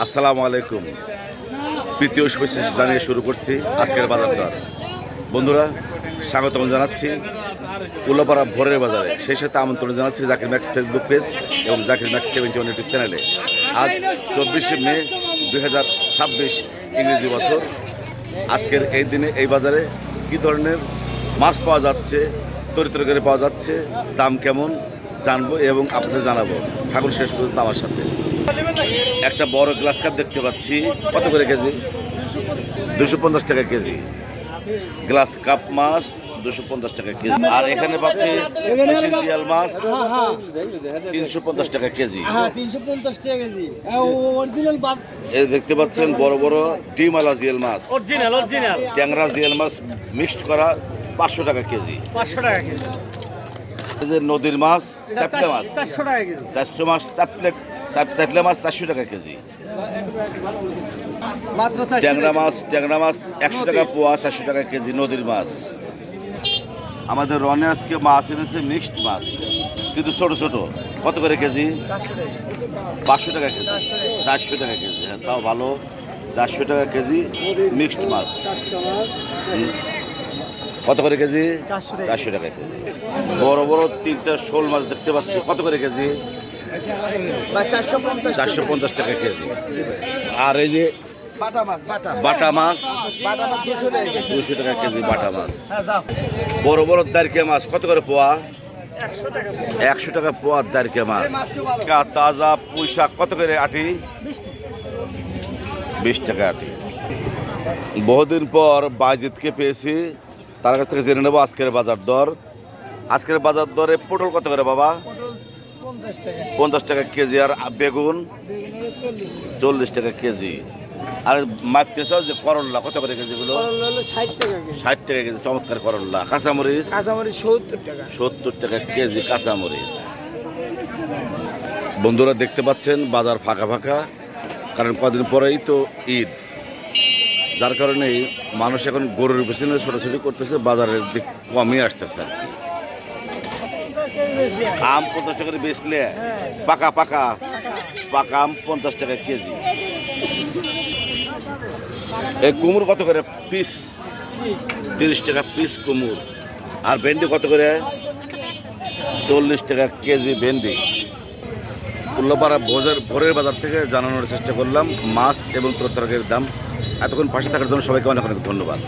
আসসালামু আলাইকুম। প্রীতীয় শুভেচ্ছা জানিয়ে শুরু করছি আজকের বাজার দর। বন্ধুরা, স্বাগতম জানাচ্ছি উল্লাপাড়া ভোরের বাজারে। সেই সাথে আমন্ত্রণ জানাচ্ছি জাকির ম্যাক্স ফেসবুক পেজ এবং জাকির ম্যাক্স 71 ইউটিউব চ্যানেলে। আজ 24শে মে 2026 ইংরেজি বছর। আজকের এই দিনে এই বাজারে কী ধরনের মাছ পাওয়া যাচ্ছে, তরিতরকারি পাওয়া যাচ্ছে, দাম কেমন জানবো এবং আপনাদের জানাবো। ঠাকুর শেষ পর্যন্ত আমার সাথে। একটা বড় গ্লাস কাপ দেখতে পাচ্ছি, কত করে কেজি? 250 টাকা কেজি। গ্লাস কাপ মাছ 250 টাকা কেজি। আর এখানে পাচ্ছি জিয়াল মাছ 350 টাকা কেজি। এই দেখতে পাচ্ছেন বড় বড় ডিমালা জিয়াল মাছ, ট্যাংরা জিয়াল মাছ মিক্সড করা 500 টাকা কেজি। 500 টাকা কেজি। এই যে নদীর মাছ, চাপলা মাছ 400 টাকা কেজি। 400 মাছ, চাপলা মাছ 400 টাকা কেজি। মাত্র ট্যাংরা মাছ 100 টাকা পোয়া, 400 টাকা কেজি নদীর মাছ। আমাদের রনে আজকে মাছ এনেছে মিক্সড মাছ, কিন্তু ছোট ছোট। কত করে কেজি? 500 টাকা কেজি, 400 টাকা কেজি। হ্যাঁ, তাও ভালো। 400 টাকা কেজি মিক্সড মাছ। কত করে কেজি? 400 টাকা কেজি। বড় বড় 3টা শোল মাছ দেখতে পাচ্ছি, কত করে কেজি? 450 টাকা কেজি। আর এই যে বাটা মাছ 200 টাকা কেজি। বাটা মাছ। বড় বড় দারকে মাছ কত করে পোয়া? 100 টাকা পোয়া দারকে মাছ। তাজা পুঁই শাক কত করে আটি? 20 টাকা আটি। বহুদিন পর বাইজিৎকে পেয়েছি, তার কাছ থেকে জেনে নেবো আজকের বাজার দর। আজকের বাজার দরে পটল কত করে বাবা? 50 টাকা কেজি। আর বেগুন 40 টাকা কেজি। আর মাপতেছ যে করল্লা কত করে কেজিগুলো? 60 টাকা কেজি। চমৎকার করল্লা। কাঁচামরিচ 70 টাকা কেজি কাঁচামরিচ। বন্ধুরা দেখতে পাচ্ছেন বাজার ফাঁকা ফাঁকা, কারণ কদিন পরেই তো ঈদ, যার কারণে মানুষ এখন গরুর পেছনে ছোটাছুটি করতেছে, বাজারের দিক কমই আসতেছে। আম 50 টাকা করে বেচলে, পাকা আম 50 টাকা কেজি। এই কুমড় কত করে পিস? 30 টাকা পিস কুমড়। আর ভেন্ডি কত করে? 40 টাকা কেজি ভেন্ডি। উল্লাপাড়া ভোরের বাজার থেকে জানানোর চেষ্টা করলাম মাছ এবং তরকারির দাম। এতক্ষণ পাশে থাকার জন্য সবাইকে অনেক অনেক ধন্যবাদ।